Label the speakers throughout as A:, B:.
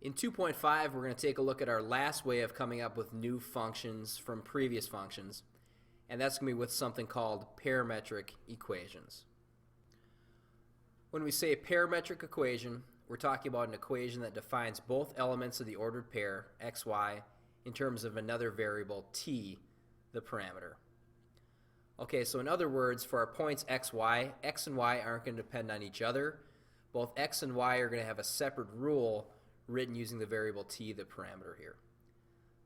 A: In 2.5, we're going to take a look at our last way of coming up with new functions from previous functions, and that's going to be with something called parametric equations. When we say parametric equation, we're talking about an equation that defines both elements of the ordered pair, x, y, in terms of another variable, t, the parameter. Okay, so in other words, for our points x, y, x and y aren't going to depend on each other. Both x and y are going to have a separate rule written using the variable t, the parameter here.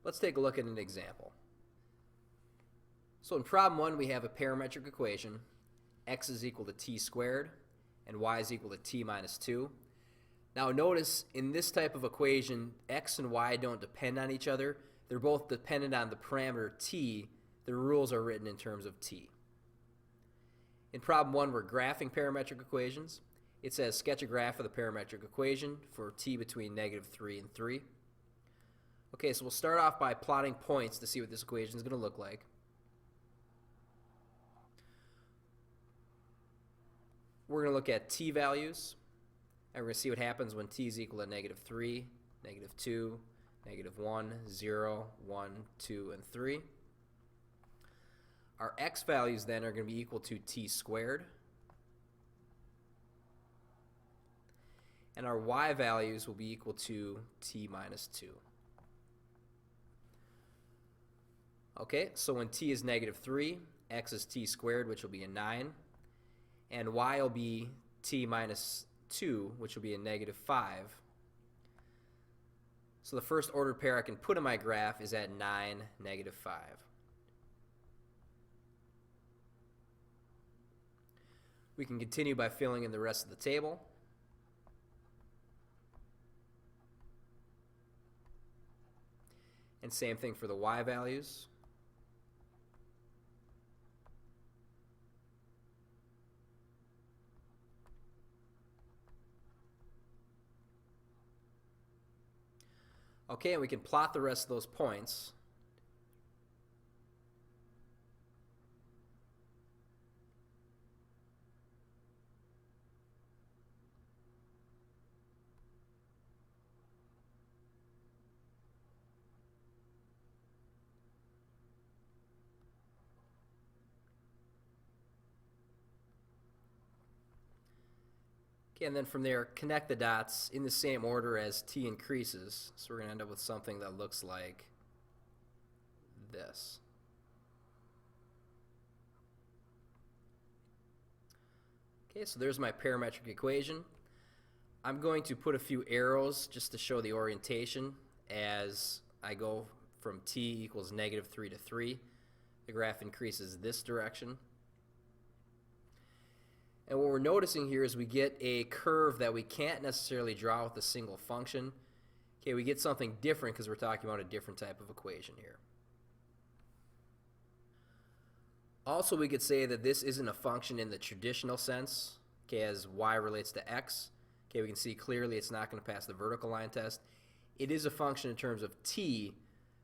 A: Let's take a look at an example. So in problem 1, we have a parametric equation. X is equal to t squared and y is equal to t minus 2. Now notice in this type of equation, x and y don't depend on each other. They're both dependent on the parameter t. The rules are written in terms of t. In problem 1, we're graphing parametric equations. It says sketch a graph of the parametric equation for t between -3 and 3. Okay, so we'll start off by plotting points to see what this equation is going to look like. We're going to look at t values, and we're going to see what happens when t is equal to -3, -2, -1, 0, 1, 2, and 3. Our x values then are going to be equal to t squared. And our y values will be equal to t minus 2. Okay, so when t is -3, x is t squared, which will be a 9, and y will be t minus 2, which will be a -5. So the first ordered pair I can put in my graph is at 9, -5. We can continue by filling in the rest of the table. And same thing for the y values. Okay, and we can plot the rest of those points. And then from there, connect the dots in the same order as t increases. So we're going to end up with something that looks like this. Okay, so there's my parametric equation. I'm going to put a few arrows just to show the orientation as I go from t equals -3 to 3. The graph increases this direction. And what we're noticing here is we get a curve that we can't necessarily draw with a single function. Okay, we get something different because we're talking about a different type of equation here. Also, we could say that this isn't a function in the traditional sense, okay, as y relates to x. Okay, we can see clearly it's not going to pass the vertical line test. It is a function in terms of t,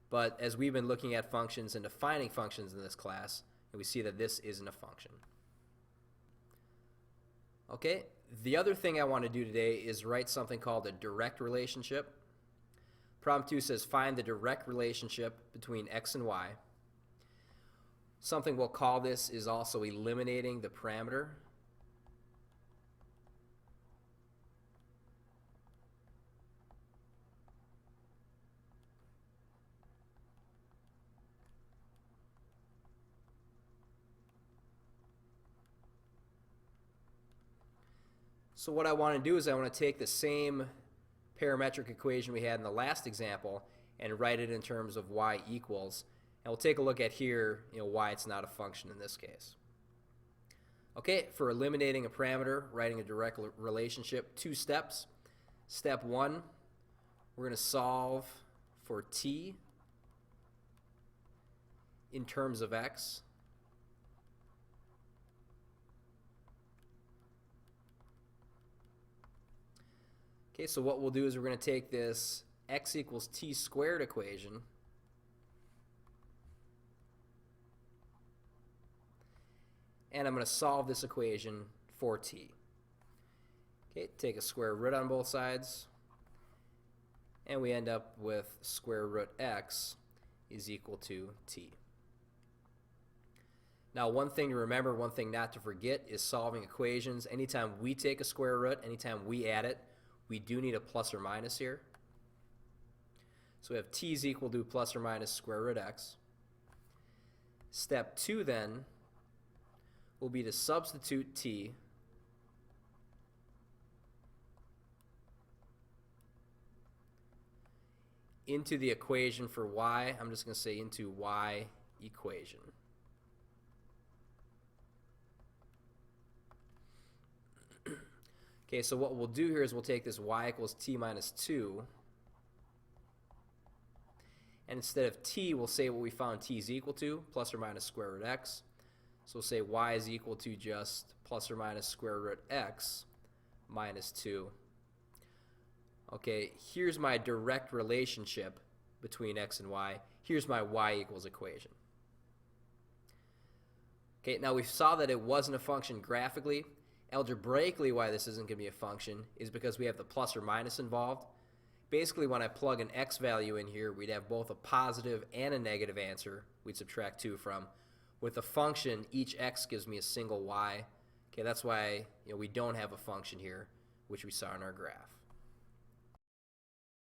A: but as we've been looking at functions and defining functions in this class, we see that this isn't a function. Okay, the other thing I want to do today is write something called a direct relationship. Problem 2 says find the direct relationship between x and y. Something we'll call this is also eliminating the parameter. So what I want to do is I want to take the same parametric equation we had in the last example and write it in terms of y equals. And we'll take a look at here, why it's not a function in this case. Okay, for eliminating a parameter, writing a direct relationship, 2 steps. Step 1, we're going to solve for t in terms of x. Okay, so what we'll do is we're going to take this x equals t squared equation and I'm going to solve this equation for t. Okay, take a square root on both sides and we end up with square root x is equal to t. Now, one thing to remember, one thing not to forget is solving equations. Anytime we take a square root, anytime we add it, we do need a plus or minus here. So we have t is equal to plus or minus square root x. Step 2 then will be to substitute t into the equation for y. I'm just going to say into y equation. Okay, so what we'll do here is we'll take this y equals t minus 2, and instead of t, we'll say what we found t is equal to, plus or minus square root x. So we'll say y is equal to just plus or minus square root x minus 2. Okay, here's my direct relationship between x and y. Here's my y equals equation. Okay, now we saw that it wasn't a function graphically. Algebraically, why this isn't going to be a function is because we have the plus or minus involved. Basically, when I plug an x value in here, we'd have both a positive and a negative answer we'd subtract 2 from. With a function, each x gives me a single y. Okay, that's why we don't have a function here, which we saw in our graph.